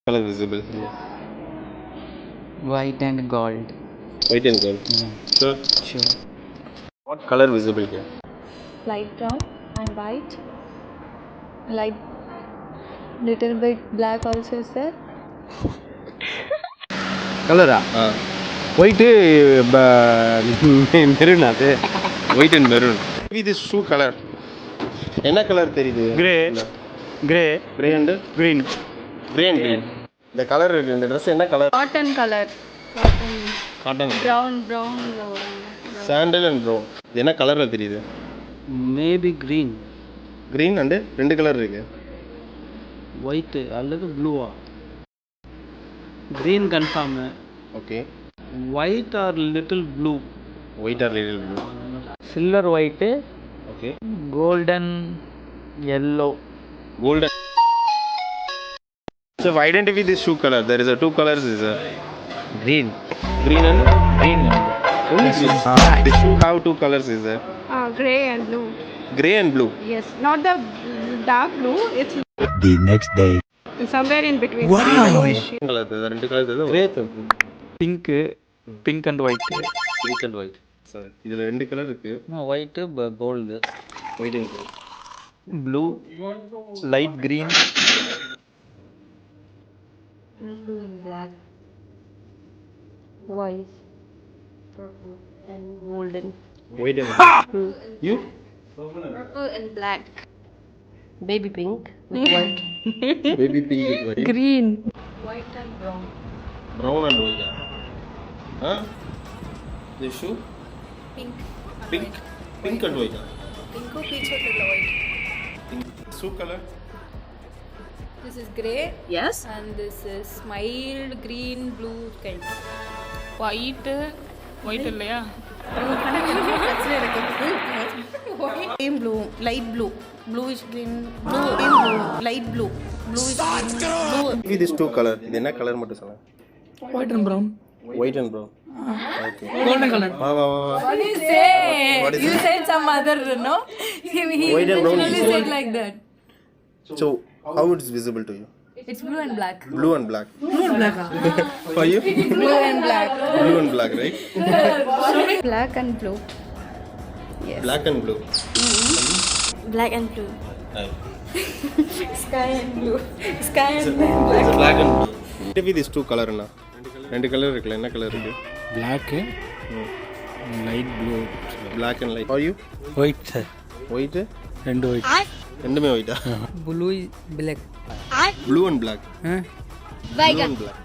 color visible? White and gold. White and gold. Yeah. Sure. Sure. What color visible here? Light brown and white. Light little bit black also is there. கலரா white maroon அது White and maroon. Maybe this shoe color. என்ன colour தெரியுது? Grey grey Grey and green grey and green. இந்த colour இருக்கு. இந்த Dress என்ன colour? Cotton color. Cotton. Brown. Sandal and brown. இது என்ன கலர்ல தெரியுது? மேபி க்ரீன் Green and ரெண்டு கலர் இருக்கு. ஒயிட்டு அல்லது ப்ளூவா? Green confirm. Okay. White or little blue. White or little blue. Silver white, Okay. Golden yellow. Golden. So identify this shoe color. There is a two colors. Is a green green and green only green. The shoe have two colors. Is a Gray and blue. grey and blue. Yes, not the dark blue. It's the next day somewhere in between. Color. The ரெண்டு colors. Grey pink pink and white. Pink and white. So இதுல ரெண்டு colour இருக்கு. White gold. White and gold. Blue light green Black, white, purple, and golden. White and gold. You? Purple and black. Baby pink with white. Baby pink with white. Green. White and brown. Brown and white. Huh? The shoe? Pink. Pink and white. Pink or peach with white. Pink. Shoe color? This is grey. Yes. And this is mild green blue kind. White இல்லையா? Same blue, light blue, bluish green, blue, same blue, light blue, bluish green, blue. Maybe this two color. இது என்ன colour மட்டும் சொல்லுங்க. White and brown White and brown. Okay. Golden colour. வா. What do you say? What is You it? said some other, no? He White and brown literally is said like that. So how it is visible to you? It's blue and black. Blue and black. For you? Blue and black. Blue and black, right? Black and blue. Yes. Black and blue. Black and blue. Right. Sky and blue. Sky and It's a black and blue. Maybe this two color என்ன? ரெண்டு colour இருக்குல்ல, என்ன கலர் இருக்கு? Black light blue Black and light. For you? White sir White? ரெண்டு white ரெண்டுமே white. Blue black. Blue and black. Blue and black.